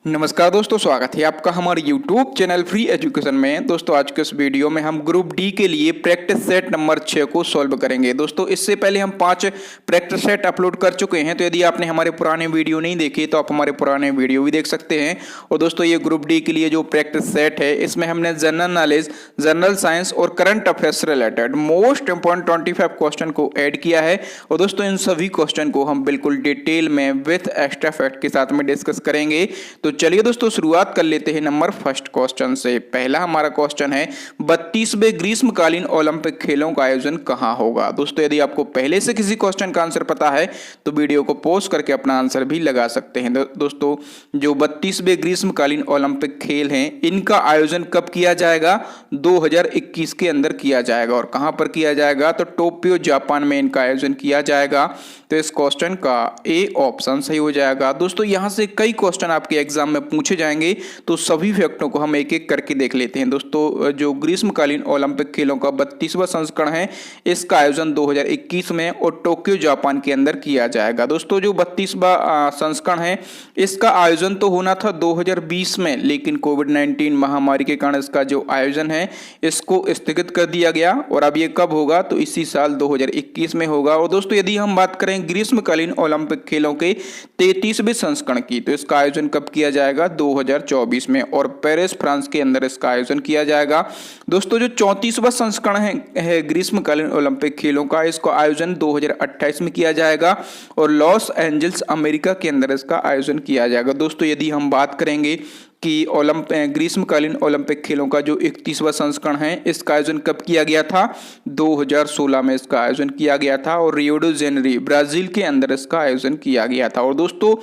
नमस्कार दोस्तों, स्वागत है आपका हमारे YouTube चैनल फ्री एजुकेशन में। दोस्तों आज के इस वीडियो में हम ग्रुप डी के लिए प्रैक्टिस सेट नंबर 6 को सॉल्व करेंगे। दोस्तों इससे पहले हम 5 प्रैक्टिस सेट अपलोड कर चुके हैं, तो यदि आपने हमारे पुराने वीडियो नहीं देखे तो आप हमारे पुराने वीडियो भी देख सकते हैं। और दोस्तों ये ग्रुप डी के लिए जो प्रैक्टिस सेट है इसमें हमने जनरल नॉलेज, जनरल साइंस और करंट अफेयर्स से रिलेटेड मोस्ट इंपॉर्टेंट 25 क्वेश्चन को ऐड किया है। और दोस्तों इन सभी क्वेश्चन को हम बिल्कुल डिटेल में विथ एक्स्ट्रा फैक्ट के साथ में डिस्कस करेंगे। तो चलिए दोस्तों शुरुआत कर लेते हैं नंबर फर्स्ट क्वेश्चन से। पहला हमारा क्वेश्चन है 32वें ग्रीष्मकालीन ओलंपिक खेलों का आयोजन कहां होगा। दोस्तों यदि आपको पहले से किसी क्वेश्चन का आंसर पता है तो वीडियो को पॉज करके अपना आंसर भी लगा सकते हैं। दोस्तों जो 32वें ग्रीष्मकालीन ओलंपिक खेल हैं इनका आयोजन कब किया जाएगा? 2021 के अंदर किया जाएगा। और कहां पर किया जाएगा? तो टोक्यो जापान में इनका आयोजन किया जाएगा। तो इस क्वेश्चन का ए ऑप्शन सही हो जाएगा। दोस्तों यहां से कई क्वेश्चन आपके एग्जाम में पूछे जाएंगे, तो सभी फैक्टों को हम एक एक करके देख लेते हैं। दोस्तों जो ग्रीष्मकालीन ओलंपिक खेलों का 32वां संस्करण है इसका आयोजन 2021 में और टोक्यो जापान के अंदर किया जाएगा। दोस्तों जो 32वां संस्करण है इसका आयोजन तो होना था 2020 में, लेकिन कोविड-19 महामारी के कारण इसका जो आयोजन है इसको स्थगित कर दिया गया। और अब ये कब होगा? तो इसी साल 2021 में होगा। और दोस्तों यदि हम बात करें ग्रीष्मकालीन ओलंपिक खेलों के 33वें संस्करण की, तो इसका आयोजन कब किया जाएगा? 2024 में, और पेरिस फ्रांस के अंदर इसका आयोजन किया जाएगा। दोस्तों जो 34वां संस्करण है ग्रीष्मकालीन ओलंपिक खेलों का, इसका आयोजन 2028 में किया जाएगा और लॉस एंजल्स अमेरिका के अंदर इसका आयोजन किया जाएगा। दोस्तों यदि हम बात करेंगे कि ग्रीष्मकालीन ओलंपिक खेलों का जो 31वां संस्करण है इसका आयोजन कब किया गया था? 2016 में इसका आयोजन किया गया था और रियो डी जेनेरो ब्राजील के अंदर इसका आयोजन किया गया था। और दोस्तों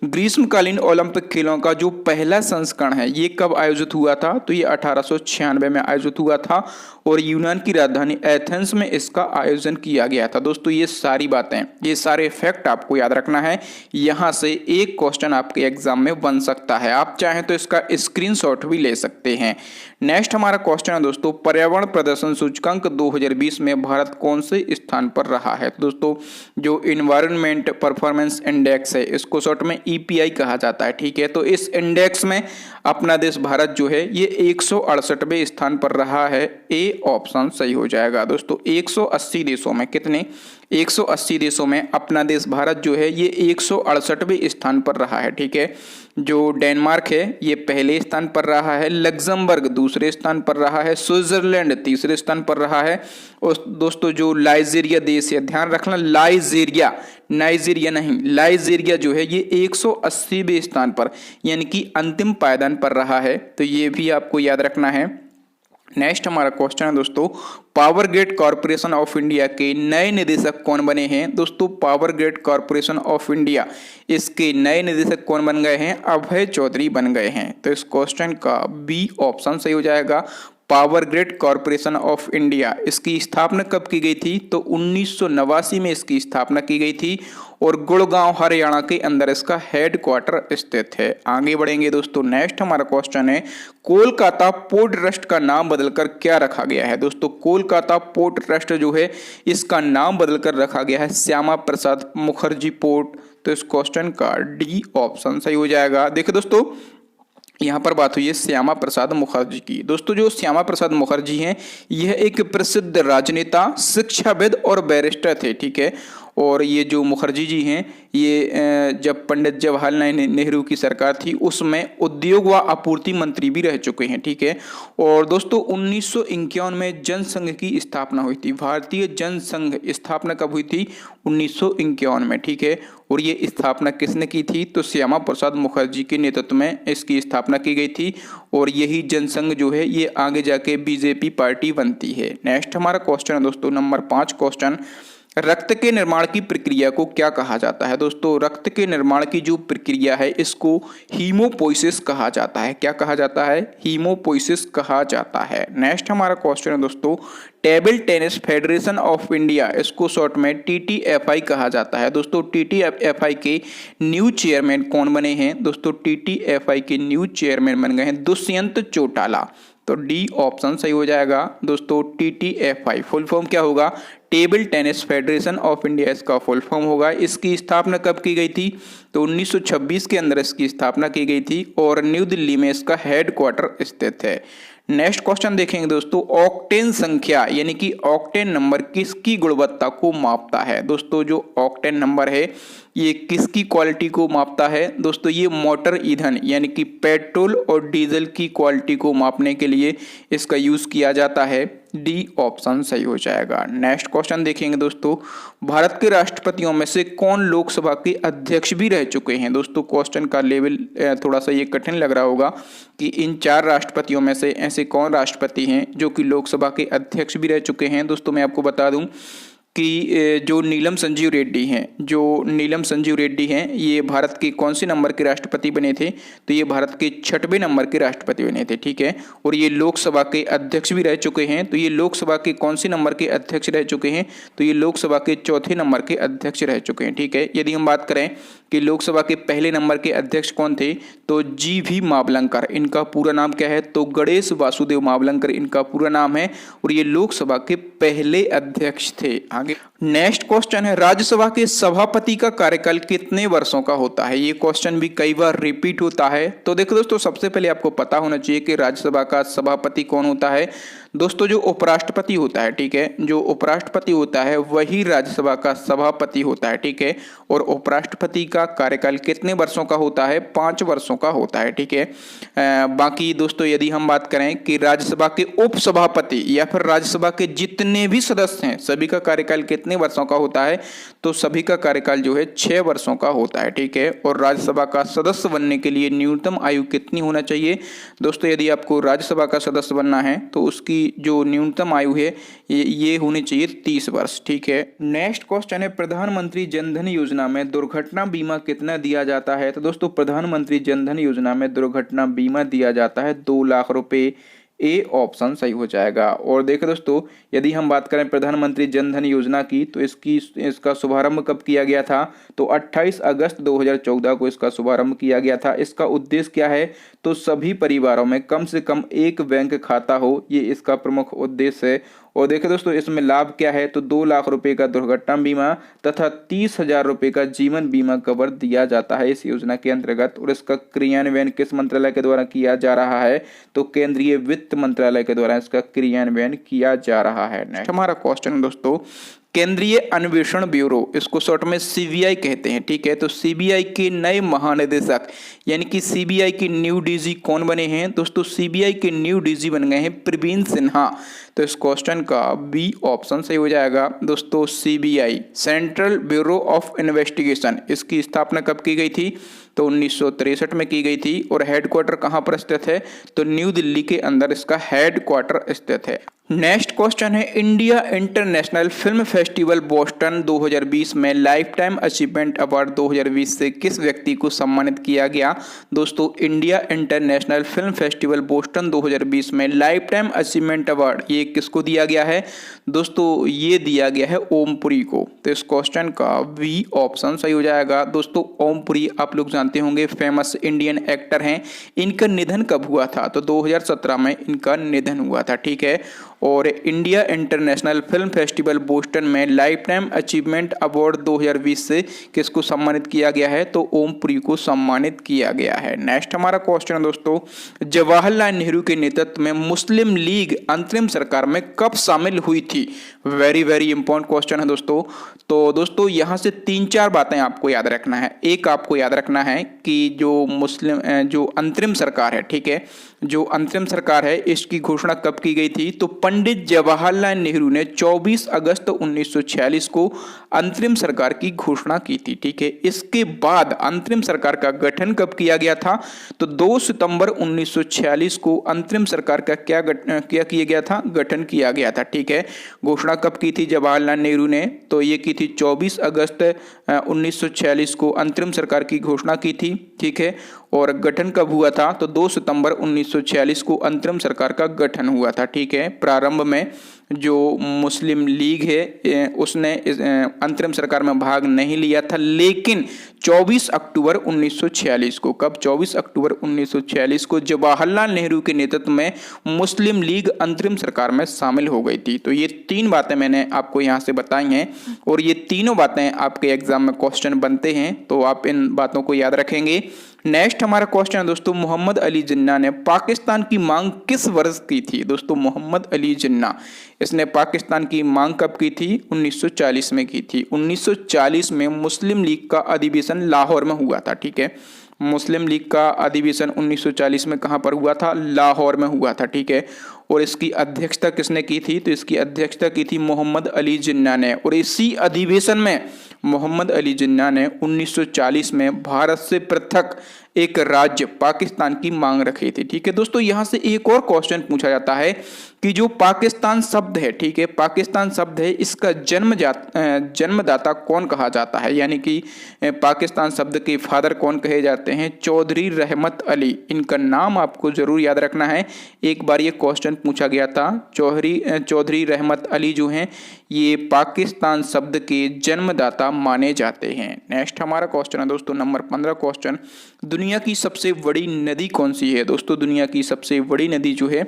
ग्रीष्मकालीन ओलंपिक खेलों का जो पहला संस्करण है ये कब आयोजित हुआ था? तो ये 1896 में आयोजित हुआ था और यूनान की राजधानी एथेंस में इसका आयोजन किया गया था। दोस्तों ये सारी बातें, ये सारे फैक्ट आपको याद रखना है। यहाँ से एक क्वेश्चन आपके एग्जाम में बन सकता है, आप चाहें तो इसका स्क्रीनशॉट भी ले सकते हैं। नेक्स्ट हमारा क्वेश्चन है दोस्तों, पर्यावरण प्रदर्शन सूचकांक 2020 में भारत कौन से स्थान पर रहा है? तो दोस्तों जो इन्वायरमेंट परफॉर्मेंस इंडेक्स है इसको शॉर्ट में EPI कहा जाता है, ठीक है। तो इस इंडेक्स में अपना देश भारत जो है ये 168वें स्थान पर रहा है। ए ऑप्शन सही हो जाएगा। दोस्तों 180 देशों में, कितने? 180 देशों में अपना देश भारत जो है ये 168वें स्थान पर रहा है, ठीक है। जो डेनमार्क है ये पहले स्थान पर रहा है, लग्जमबर्ग दूसरे स्थान पर रहा है, स्विट्जरलैंड तीसरे स्थान पर रहा है। और दोस्तों जो लाइजीरिया देश है, ध्यान रखना लाइजीरिया, नाइजीरिया नहीं, लाइजीरिया जो है ये 180वें स्थान पर यानी कि अंतिम पायदान पर रहा है। तो ये भी आपको याद रखना है। नेक्स्ट हमारा क्वेश्चन है दोस्तों, power grid corporation of India के नए निदेशक कौन बने हैं? दोस्तों power grid corporation of India इसके नए निदेशक कौन बन गए हैं? अभय चौधरी बन गए हैं। तो इस क्वेश्चन का बी ऑप्शन सही हो जाएगा। Power grid corporation of India इसकी स्थापना कब की गई थी? तो 1989 में इसकी स्थापना की गई थी और गुड़गांव हरियाणा के अंदर इसका हेडक्वार्टर स्थित है। आगे बढ़ेंगे दोस्तों। नेक्स्ट हमारा क्वेश्चन है, कोलकाता पोर्ट ट्रस्ट का नाम बदलकर क्या रखा गया है? दोस्तों कोलकाता पोर्ट ट्रस्ट जो है इसका नाम बदलकर रखा गया है श्यामा प्रसाद मुखर्जी पोर्ट। तो इस क्वेश्चन का डी ऑप्शन सही हो जाएगा। देखिए दोस्तों यहाँ पर बात हुई है श्यामा प्रसाद मुखर्जी की। दोस्तों जो श्यामा प्रसाद मुखर्जी हैं यह एक प्रसिद्ध राजनेता, शिक्षाविद और बैरिस्टर थे, ठीक है। और ये जो मुखर्जी जी हैं ये जब पंडित जवाहरलाल नेहरू की सरकार थी उसमें उद्योग व आपूर्ति मंत्री भी रह चुके हैं, ठीक है। और दोस्तों 1951 में जनसंघ की स्थापना हुई थी। भारतीय जनसंघ स्थापना कब हुई थी? 1951 में, ठीक है। और ये स्थापना किसने की थी? तो श्यामा प्रसाद मुखर्जी के नेतृत्व में इसकी स्थापना की गई थी और यही जनसंघ जो है ये आगे जाके BJP पार्टी बनती है। नेक्स्ट हमारा क्वेश्चन है दोस्तों नंबर 5 क्वेश्चन, रक्त के निर्माण की प्रक्रिया को क्या कहा जाता है? दोस्तों रक्त के निर्माण की जो प्रक्रिया है इसको हीमोपोइसिस कहा जाता है। क्या कहा जाता है? हीमोपोइसिस कहा जाता है। नेक्स्ट हमारा क्वेश्चन है दोस्तों, table tennis federation of India इसको शॉर्ट में TTFI कहा जाता है। दोस्तों TTFI के न्यू चेयरमैन कौन बने हैं? दोस्तों TTFI के न्यू चेयरमैन बन गए हैं दुष्यंत चौटाला। तो डी ऑप्शन सही हो जाएगा। दोस्तों TTFI फुल फॉर्म क्या होगा? Table tennis federation of India इसका फुल फॉर्म होगा। इसकी स्थापना कब की गई थी? तो 1926 के अंदर इसकी स्थापना की गई थी और न्यू दिल्ली में इसका हेडक्वार्टर स्थित है। नेक्स्ट क्वेश्चन देखेंगे दोस्तों, ऑक्टेन संख्या यानी कि ऑक्टेन नंबर किसकी गुणवत्ता को मापता है? दोस्तों जो ऑक्टेन नंबर है ये किसकी क्वालिटी को मापता है? दोस्तों ये मोटर ईंधन यानी कि पेट्रोल और डीजल की क्वालिटी को मापने के लिए इसका यूज किया जाता है। डी ऑप्शन सही हो जाएगा। नेक्स्ट क्वेश्चन देखेंगे दोस्तों, भारत के राष्ट्रपतियों में से कौन लोकसभा के अध्यक्ष भी रह चुके हैं? दोस्तों क्वेश्चन का लेवल थोड़ा सा ये कठिन लग रहा होगा कि इन 4 राष्ट्रपतियों में से ऐसे कौन राष्ट्रपति हैं जो कि लोकसभा के अध्यक्ष भी रह चुके हैं। दोस्तों मैं आपको बता दूं कि जो नीलम संजीव रेड्डी हैं ये भारत के कौन से नंबर के राष्ट्रपति बने थे? तो ये भारत के 6वें नंबर के राष्ट्रपति बने थे, ठीक है। और ये लोकसभा के अध्यक्ष भी रह चुके हैं। तो ये लोकसभा के कौन से नंबर के अध्यक्ष रह चुके हैं? तो ये लोकसभा के 4थे नंबर के अध्यक्ष रह चुके हैं, ठीक है। यदि हम बात करें कि लोकसभा के पहले नंबर के अध्यक्ष कौन थे, तो जी.वी. मावलंकर, इनका पूरा नाम क्या है? तो गणेश वासुदेव मावलंकर इनका पूरा नाम है और ये लोकसभा के पहले अध्यक्ष थे। आगे नेक्स्ट क्वेश्चन है, राज्यसभा के सभापति का कार्यकाल कितने वर्षों का होता है? ये क्वेश्चन भी कई बार रिपीट होता है। तो देखो दोस्तों, सबसे पहले आपको पता होना चाहिए कि राज्यसभा का सभापति कौन होता है। दोस्तों जो उपराष्ट्रपति होता है, ठीक है, जो उपराष्ट्रपति होता है वही राज्यसभा का सभापति होता है, ठीक है। और उपराष्ट्रपति का कार्यकाल कितने वर्षों का होता है? 5 वर्षों का होता है, ठीक है। बाकी दोस्तों यदि हम बात करें कि राज्यसभा के उपसभापति या फिर राज्यसभा के जितने भी सदस्य हैं सभी का कार्यकाल कितने वर्षों का होता है? तो सभी का कार्यकाल जो है 6 वर्षों का होता है, ठीक है। और राज्यसभा का सदस्य बनने के लिए न्यूनतम आयु कितनी होना चाहिए? दोस्तों यदि आपको राज्यसभा का सदस्य बनना है तो उसकी जो न्यूनतम आयु है ये होनी चाहिए 30 वर्ष, ठीक है। नेक्स्ट क्वेश्चन है, प्रधानमंत्री जनधन योजना में दुर्घटना बीमा कितना दिया जाता है? तो दोस्तों प्रधानमंत्री जनधन योजना में दुर्घटना बीमा दिया जाता है 2 लाख रुपए। ए ऑप्शन सही हो जाएगा। और देखो दोस्तों, यदि हम बात करें प्रधानमंत्री जनधन योजना की तो इसका शुभारंभ कब किया गया था? तो 28 अगस्त 2014 को इसका शुभारंभ किया गया था। इसका उद्देश्य क्या है? तो सभी परिवारों में कम से कम एक बैंक खाता हो, ये इसका प्रमुख उद्देश्य है। और देखिए दोस्तों इसमें लाभ क्या है? तो 2 लाख रुपए का दुर्घटना बीमा तथा 30,000 रुपए का जीवन बीमा कवर दिया जाता है इस योजना के अंतर्गत। और इसका क्रियान्वयन किस मंत्रालय के द्वारा किया जा रहा है? तो केंद्रीय वित्त मंत्रालय के द्वारा इसका क्रियान्वयन किया जा रहा है। नेक्स्ट हमारा क्वेश्चन दोस्तों, केंद्रीय अन्वेषण ब्यूरो, इसको शॉर्ट में सीबीआई कहते हैं, ठीक है। तो सीबीआई के नए महानिदेशक यानी कि सीबीआई के न्यू डीजी कौन बने हैं? दोस्तों सीबीआई के न्यू डीजी बन गए हैं प्रवीण सिन्हा। तो इस क्वेश्चन का बी ऑप्शन सही हो जाएगा। दोस्तों CBI central bureau of investigation, इसकी स्थापना कब की गई थी? तो 1963 में की गई थी। और हेडक्वार्टर कहाँ पर स्थित है? तो न्यू दिल्ली के अंदर इसका हेडक्वार्टर स्थित है। नेक्स्ट क्वेश्चन है, India international film festival Boston 2020 में लाइफ टाइम अचीवमेंट अवार्ड 2020 से किस व्यक्ति को सम्मानित किया गया? दोस्तों India international film festival Boston 2020 में लाइफ टाइम अचीवमेंट अवार्ड ये किसको दिया गया है? दोस्तों ये दिया गया है ओमपुरी को। तो इस क्वेश्चन का बी ऑप्शन सही हो जाएगा। दोस्तों ओमपुरी आप लोग जानते होंगे फेमस इंडियन एक्टर हैं। इनका निधन कब हुआ था? तो 2017 में इनका निधन हुआ था, ठीक है। और India international film festival Boston में लाइफ टाइम अचीवमेंट अवार्ड 2020 से किसको सम्मानित किया गया है? तो ओमपुरी को सम्मानित किया गया है। नेक्स्ट हमारा क्वेश्चन दोस्तों, जवाहरलाल नेहरू के नेतृत्व में मुस्लिम लीग अंतरिम सरकार में कब शामिल हुई थी? वेरी वेरी इंपॉर्टेंट क्वेश्चन है दोस्तों। तो दोस्तों यहाँ से 3-4 बातें आपको याद रखना है। एक आपको याद रखना है कि जो अंतरिम सरकार है, ठीक है, जो अंतरिम सरकार है इसकी घोषणा कब की गई थी? तो पंडित जवाहरलाल नेहरू ने 24 अगस्त 1946 को अंतरिम सरकार की घोषणा की थी, ठीक है। इसके बाद अंतरिम सरकार का गठन कब किया गया था? तो 2 सितंबर 1946 को अंतरिम सरकार का क्या किया गया था? गठन किया गया था, ठीक है। घोषणा कब की थी जवाहरलाल नेहरू ने? तो ये की थी 24 अगस्त 1946 को अंतरिम सरकार की घोषणा की थी, ठीक है। और गठन कब हुआ था? तो 2 सितंबर 1946 को अंतरिम सरकार का गठन हुआ था, ठीक है। प्रारंभ में जो मुस्लिम लीग है उसने अंतरिम सरकार में भाग नहीं लिया था, लेकिन 24 अक्टूबर 1946 को, कब, 24 अक्टूबर 1946 को जवाहरलाल नेहरू के नेतृत्व में मुस्लिम लीग अंतरिम सरकार में शामिल हो गई थी। तो ये 3 बातें मैंने आपको यहाँ से बताई हैं और ये तीनों बातें आपके एग्जाम में क्वेश्चन बनते हैं, तो आप इन बातों को याद रखेंगे। नेक्स्ट हमारा क्वेश्चन है दोस्तों, मोहम्मद अली जिन्ना ने पाकिस्तान की मांग किस वर्ष की थी? दोस्तों मोहम्मद अली जिन्ना, इसने पाकिस्तान की मांग कब की थी? 1940 में की थी। 1940 में मुस्लिम लीग का अधिवेशन लाहौर में हुआ था। ठीक है, मुस्लिम लीग का अधिवेशन 1940 में कहाँ पर हुआ था? लाहौर में हुआ था। ठीक है, और इसकी अध्यक्षता किसने की थी? तो इसकी अध्यक्षता की थी मोहम्मद अली जिन्ना ने। और इसी अधिवेशन में मोहम्मद अली जिन्ना ने 1940 में भारत से पृथक एक राज्य पाकिस्तान की मांग रखी थी। ठीक है दोस्तों, यहाँ से एक और क्वेश्चन पूछा जाता है कि जो पाकिस्तान शब्द है, ठीक है, पाकिस्तान शब्द है, इसका जन्मदाता कौन कहा जाता है? यानी कि पाकिस्तान शब्द के फादर कौन कहे जाते हैं? चौधरी रहमत अली। इनका नाम आपको जरूर याद रखना है, एक बार ये क्वेश्चन पूछा गया था। चौधरी रहमत अली जो हैं ये पाकिस्तान शब्द के जन्मदाता माने जाते हैं। नेक्स्ट हमारा क्वेश्चन है दोस्तों नंबर 15 क्वेश्चन, दुनिया की सबसे बड़ी नदी कौन सी है? दोस्तों दुनिया की सबसे बड़ी नदी जो है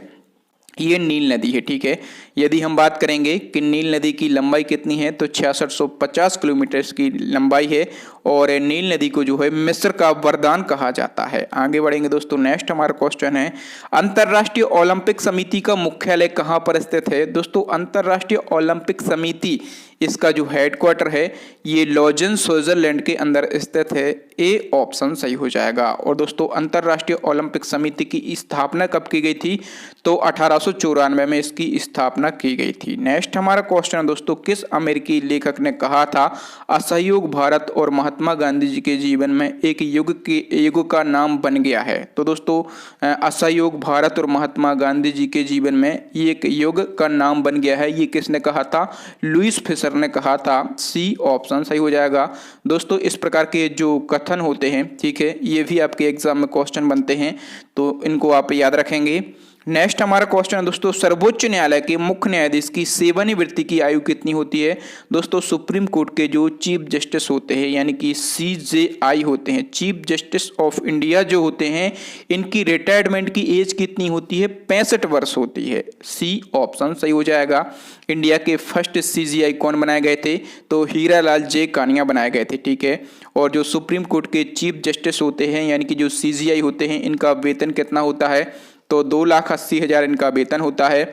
ये नील नदी है। ठीक है, यदि हम बात करेंगे कि नील नदी की लंबाई कितनी है तो 6650 किलोमीटर की लंबाई है और नील नदी को जो है मिस्र का वरदान कहा जाता है। आगे बढ़ेंगे दोस्तों, नेक्स्ट हमारा क्वेश्चन है, अंतर्राष्ट्रीय ओलंपिक समिति का मुख्यालय कहाँ पर स्थित है? दोस्तों अंतर्राष्ट्रीय ओलंपिक समिति, इसका जो हेडक्वार्टर है ये लॉजन स्विट्जरलैंड के अंदर स्थित है। ए ऑप्शन सही हो जाएगा। और दोस्तों अंतर्राष्ट्रीय ओलंपिक समिति की स्थापना कब की गई थी? तो 1894 में इसकी स्थापना की गई थी। नेक्स्ट हमारा क्वेश्चन है दोस्तों, किस अमेरिकी लेखक ने कहा था असहयोग भारत और महात्मा गांधी जी के जीवन में एक युग का नाम बन गया है? तो दोस्तों असहयोग भारत और महात्मा गांधी जी के जीवन में एक युग का नाम बन गया है, ये किसने कहा था? लुईस फिशर ने कहा था। सी ऑप्शन सही हो जाएगा। दोस्तों इस प्रकार के जो कथन होते हैं, ठीक है, ये भी आपके एग्जाम में क्वेश्चन बनते हैं, तो इनको आप याद रखेंगे। नेक्स्ट हमारा क्वेश्चन है दोस्तों, सर्वोच्च न्यायालय के मुख्य न्यायाधीश की सेवानिवृत्ति की आयु कितनी होती है? दोस्तों सुप्रीम कोर्ट के जो चीफ जस्टिस होते हैं यानी कि CJI होते हैं, चीफ जस्टिस ऑफ इंडिया जो होते हैं, इनकी रिटायरमेंट की एज कितनी होती है? 65 वर्ष होती है। सी ऑप्शन सही हो जाएगा। इंडिया के फर्स्ट CJI कौन बनाए गए थे? तो हीरालाल जे कानिया बनाए गए थे। ठीक है, और जो सुप्रीम कोर्ट के चीफ जस्टिस होते हैं यानी कि जो CJI होते हैं, इनका वेतन कितना होता है? तो 2,80,000 इनका वेतन होता है।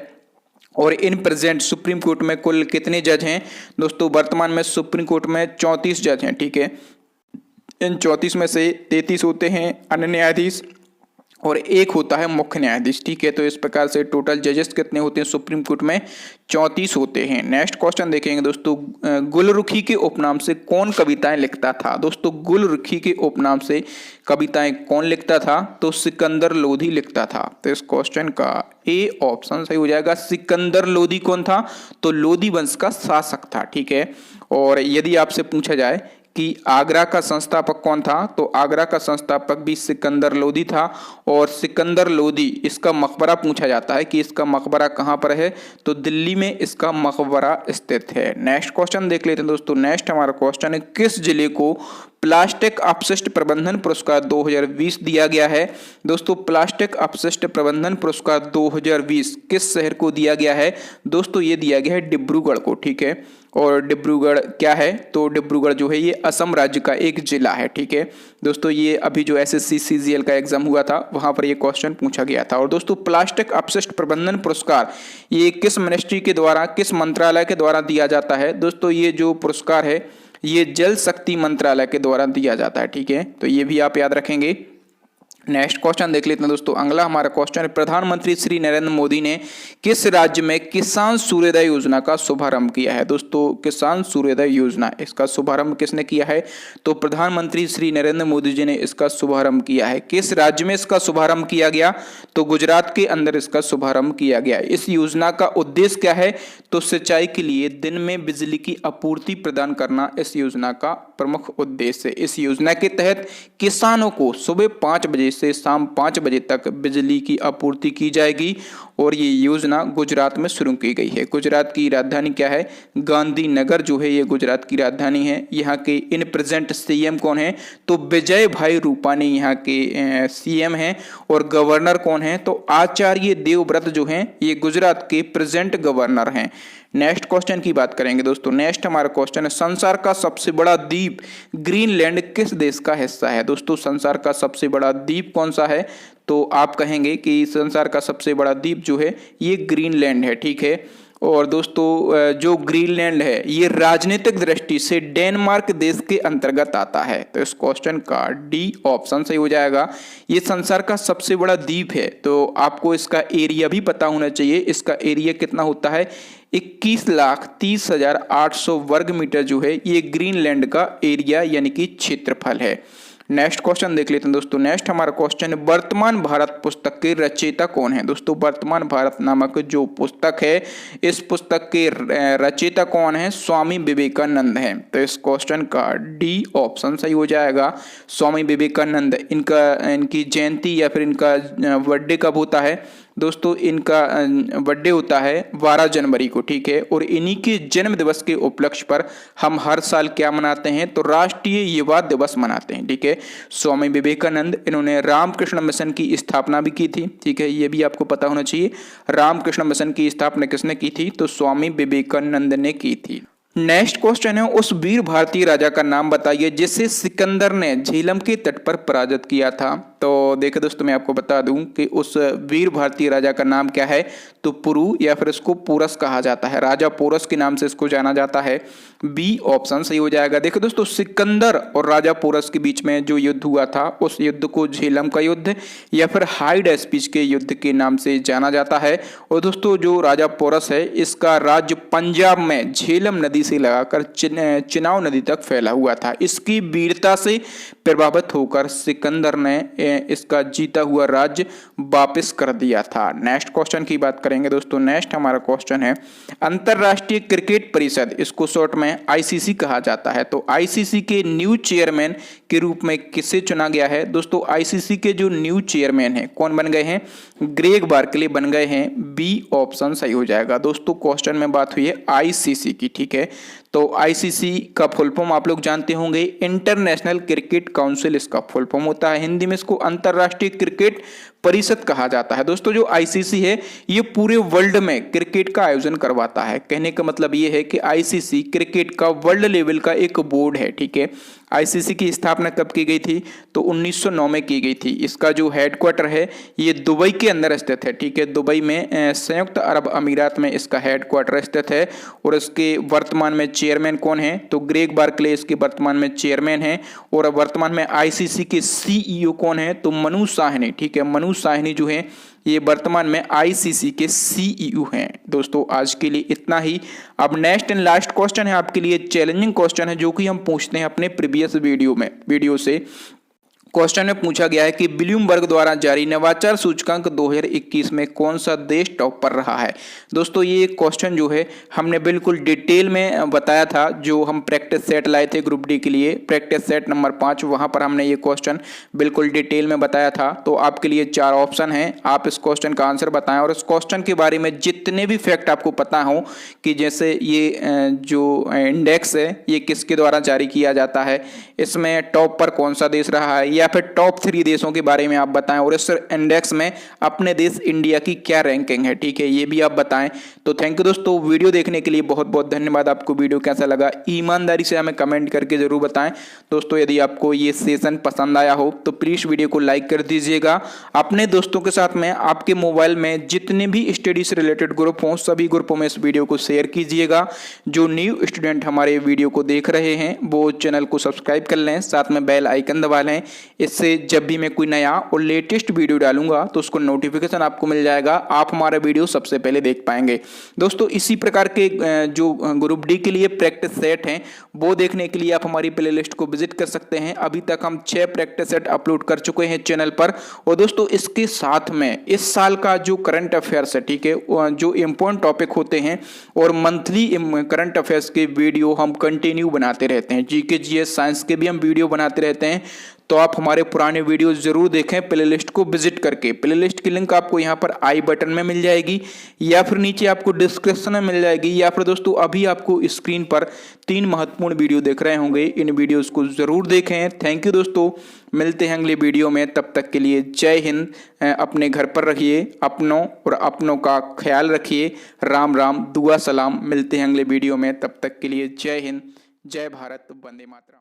और इन प्रेजेंट सुप्रीम कोर्ट में कुल कितने जज हैं? दोस्तों वर्तमान में सुप्रीम कोर्ट में 34 जज हैं। ठीक है, इन 34 में से 33 होते हैं अन्य न्यायाधीश और एक होता है मुख्य न्यायाधीश। ठीक है, तो इस प्रकार से टोटल जजेस कितने होते हैं सुप्रीम कोर्ट में? 34 होते हैं। नेक्स्ट क्वेश्चन देखेंगे दोस्तों, गुलरुखी के उपनाम से कौन कविताएं लिखता था? दोस्तों गुलरुखी के उपनाम से कविताएं कौन लिखता था? तो सिकंदर लोधी लिखता था। तो इस क्वेश्चन का ए ऑप्शन सही हो जाएगा। सिकंदर लोधी कौन था? तो लोधी वंश का शासक था। ठीक है, और यदि आपसे पूछा जाए कि आगरा का संस्थापक कौन था? तो आगरा का संस्थापक भी सिकंदर लोधी था। और सिकंदर लोधी, इसका मकबरा पूछा जाता है कि इसका मकबरा कहाँ पर है? तो दिल्ली में इसका मकबरा स्थित है। नेक्स्ट क्वेश्चन देख लेते हैं दोस्तों। नेक्स्ट हमारा क्वेश्चन है, किस जिले को प्लास्टिक अपशिष्ट प्रबंधन पुरस्कार 2020 दिया गया है? दोस्तों प्लास्टिक अपशिष्ट प्रबंधन पुरस्कार 2020 किस शहर को दिया गया है? दोस्तों ये दिया गया है डिब्रूगढ़ को। ठीक है, और डिब्रूगढ़ क्या है? तो डिब्रूगढ़ जो है ये असम राज्य का एक जिला है। ठीक है दोस्तों, ये अभी जो SSC CGL का एग्जाम हुआ था वहां पर ये क्वेश्चन पूछा गया था। और दोस्तों प्लास्टिक अपशिष्ट प्रबंधन पुरस्कार ये किस मिनिस्ट्री के द्वारा, किस मंत्रालय के द्वारा दिया जाता है? दोस्तों ये जो पुरस्कार है ये जल शक्ति मंत्रालय के द्वारा दिया जाता है। ठीक है, तो ये भी आप याद रखेंगे। नेक्स्ट क्वेश्चन देख लेते हैं दोस्तों। अगला हमारा क्वेश्चन है, प्रधानमंत्री श्री नरेंद्र मोदी ने किस राज्य में किसान सूर्योदय योजना का शुभारंभ किया है? दोस्तों किसान सूर्योदय योजना, इसका शुभारंभ किसने किया है? तो प्रधानमंत्री श्री नरेंद्र मोदी जी ने इसका शुभारंभ किया है। किस राज्य में इसका शुभारंभ किया गया? तो गुजरात के अंदर इसका शुभारंभ किया गया। इस योजना का उद्देश्य क्या है? तो सिंचाई के लिए दिन में बिजली की आपूर्ति प्रदान करना इस योजना का प्रमुख उद्देश्य है। इस योजना के तहत किसानों को सुबह 5 बजे से शाम 5 बजे तक बिजली की आपूर्ति की जाएगी और ये योजना गुजरात में शुरू की गई है। गुजरात की राजधानी क्या है? गांधीनगर जो है ये गुजरात की राजधानी है। यहाँ के इन प्रेजेंट सीएम कौन है? तो विजय भाई रूपानी यहाँ के सीएम हैं। और गवर्नर कौन है? तो आचार्य देवव्रत जो हैं ये गुजरात के प्रेजेंट गवर्नर हैं। नेक्स्ट क्वेश्चन की बात करेंगे दोस्तों। नेक्स्ट हमारा क्वेश्चन है, संसार का सबसे बड़ा द्वीप ग्रीनलैंड किस देश का हिस्सा है? दोस्तों संसार का सबसे बड़ा द्वीप कौन सा है? तो आप कहेंगे कि संसार का सबसे बड़ा द्वीप जो है ये ग्रीनलैंड है, ठीक है। और दोस्तों जो ग्रीनलैंड है ये राजनीतिक दृष्टि से डेनमार्क देश के अंतर्गत आता है। तो इस क्वेश्चन का डी ऑप्शन सही हो जाएगा। ये संसार का सबसे बड़ा द्वीप है। तो आपको इसका एरिया भी पता होना चाहिए। इसका एरिया कितना होता है? 21,30,800 वर्ग मीटर जो है ये ग्रीनलैंड का एरिया यानी कि क्षेत्रफल है। नेक्स्ट क्वेश्चन देख लेते हैं दोस्तों। नेक्स्ट हमारा क्वेश्चन है, वर्तमान भारत पुस्तक के रचयिता कौन है? दोस्तों वर्तमान भारत नामक जो पुस्तक है इस पुस्तक के रचयिता कौन है? स्वामी विवेकानंद हैं। तो इस क्वेश्चन का डी ऑप्शन सही हो जाएगा। स्वामी विवेकानंद, इनकी जयंती या फिर इनका बर्थडे कब होता है? दोस्तों इनका बर्थडे होता है 12 जनवरी को, ठीक है। और इन्हीं के जन्म दिवस के उपलक्ष्य पर हम हर साल क्या मनाते हैं? तो राष्ट्रीय युवा दिवस मनाते हैं, ठीक है। स्वामी विवेकानंद इन्होंने रामकृष्ण मिशन की स्थापना भी की थी, ठीक है। ये भी आपको पता होना चाहिए। रामकृष्ण मिशन की स्थापना किसने की थी? तो स्वामी विवेकानंद ने की थी। नेक्स्ट क्वेश्चन है, उस वीर भारतीय राजा का नाम बताइए जिसे सिकंदर ने झेलम के तट पर पराजित किया था। तो देखो दोस्तों मैं आपको बता दूं कि उस वीर भारतीय राजा का नाम क्या है? तो पुरु या फिर इसको पोरस कहा जाता है। राजा पोरस के नाम से इसको जाना जाता है। बी ऑप्शन सही हो जाएगा। देखो दोस्तों सिकंदर और राजा पोरस के बीच में जो युद्ध हुआ था उस युद्ध को झेलम का युद्ध या फिर हाइड स्पीच के युद्ध के नाम से जाना जाता है। और दोस्तों जो राजा पोरस है इसका राज्य पंजाब में झेलम नदी से लगाकर चिनाब नदी तक फैला हुआ था। इसकी वीरता से प्रभावित होकर सिकंदर ने इसका जीता हुआ राज्य वापस कर दिया था। नेक्स्ट क्वेश्चन की बात करेंगे दोस्तों। नेक्स्ट हमारा क्वेश्चन है, अंतरराष्ट्रीय क्रिकेट परिषद, इसको शॉर्ट में आईसीसी कहा जाता है। तो आईसीसी के न्यू चेयरमैन के रूप में किसे चुना गया है? दोस्तों आईसीसी के जो न्यू चेयरमैन हैं कौन बन गए हैं? ग्रेग बार्कले बन गए हैं। बी ऑप्शन सही हो जाएगा। दोस्तों क्वेश्चन में बात हुई है आईसीसी की, ठीक है। तो आईसीसी का फुल फॉर्म आप लोग जानते होंगे, इंटरनेशनल क्रिकेट काउंसिल इसका फुल फॉर्म होता है। हिंदी में इसको अंतरराष्ट्रीय क्रिकेट परिषद कहा जाता है। दोस्तों जो आईसीसी है ये पूरे वर्ल्ड में क्रिकेट का आयोजन करवाता है। कहने का मतलब ये है कि आईसीसी क्रिकेट का वर्ल्ड लेवल का एक बोर्ड है, ठीक है। आईसीसी की स्थापना कब की गई थी? तो 1909 में की गई थी। इसका जो हेडक्वार्टर है ये दुबई के अंदर स्थित है, ठीक है। दुबई में संयुक्त अरब अमीरात में इसका हेडक्वार्टर स्थित है। और इसके वर्तमान में चेयरमैन कौन है? तो ग्रेग बार्कले इसके वर्तमान में चेयरमैन है। और वर्तमान में आईसीसी के सीईओ कौन है? तो मनु साहनी, ठीक है। मनु साहनी जो है ये वर्तमान में आईसीसी के सीईओ हैं। दोस्तों आज के लिए इतना ही। अब नेक्स्ट एंड लास्ट क्वेश्चन है आपके लिए, चैलेंजिंग क्वेश्चन है जो कि हम पूछते हैं अपने प्रीवियस वीडियो से। क्वेश्चन में पूछा गया है कि ब्लूमबर्ग द्वारा जारी नवाचार सूचकांक 2021 में कौन सा देश टॉप पर रहा है? दोस्तों ये क्वेश्चन जो है हमने बिल्कुल डिटेल में बताया था। जो हम प्रैक्टिस सेट लाए थे ग्रुप डी के लिए, प्रैक्टिस सेट नंबर 5, वहां पर हमने ये क्वेश्चन बिल्कुल डिटेल में बताया था। तो आपके लिए 4 ऑप्शन हैं, आप इस क्वेश्चन का आंसर बताएं। और इस क्वेश्चन के बारे में जितने भी फैक्ट आपको पता हो कि जैसे ये जो इंडेक्स है ये किसके द्वारा जारी किया जाता है, इसमें टॉप पर कौन सा देश रहा है, या फिर टॉप 3 देशों के बारे में आप बताएं। और इस इंडेक्स में अपने देश इंडिया की क्या रैंकिंग है, ठीक है, ये भी आप बताएं। तो थैंक यू दोस्तों, वीडियो देखने के लिए बहुत बहुत धन्यवाद। आपको वीडियो कैसा लगा ईमानदारी से हमें कमेंट करके जरूर बताएं। दोस्तों यदि आपको ये सेशन पसंद आया हो तो प्लीज वीडियो को लाइक कर दीजिएगा। अपने दोस्तों के साथ में आपके मोबाइल में जितने भी स्टडी से रिलेटेड ग्रुप हों सभी ग्रुपों में इस वीडियो को शेयर कीजिएगा। जो न्यू स्टूडेंट हमारे वीडियो को देख रहे हैं वो चैनल को सब्सक्राइब कर लें, साथ में बेल आइकन दबा लें। इससे जब भी मैं कोई नया और लेटेस्ट वीडियो डालूंगा तो उसको नोटिफिकेशन आपको मिल जाएगा, आप हमारा वीडियो सबसे पहले देख पाएंगे। दोस्तों इसी प्रकार के जो ग्रुप डी के लिए प्रैक्टिस सेट हैं वो देखने के लिए आप हमारी प्लेलिस्ट को विजिट कर सकते हैं। अभी तक हम 6 प्रैक्टिस सेट अपलोड कर चुके हैं चैनल पर। और दोस्तों इसके साथ में इस साल का जो करंट अफेयर्स है, ठीक है, जो इंपॉर्टेंट टॉपिक होते हैं और मंथली करंट अफेयर्स के वीडियो हम कंटिन्यू बनाते रहते हैं। जीके जीएस साइंस के भी हम वीडियो बनाते रहते हैं। तो आप हमारे पुराने वीडियोस जरूर देखें प्लेलिस्ट को विजिट करके। प्लेलिस्ट की लिंक आपको यहाँ पर आई बटन में मिल जाएगी या फिर नीचे आपको डिस्क्रिप्शन में मिल जाएगी, या फिर दोस्तों अभी आपको स्क्रीन पर 3 महत्वपूर्ण वीडियो दिख रहे होंगे, इन वीडियोस को जरूर देखें। थैंक यू दोस्तों, मिलते हैं अगले वीडियो में, तब तक के लिए जय हिंद। अपने घर पर रहिए, अपनों और अपनों का ख्याल रखिए। राम राम, दुआ सलाम। मिलते हैं अगले वीडियो में, तब तक के लिए जय हिंद, जय भारत, वंदे मातरम।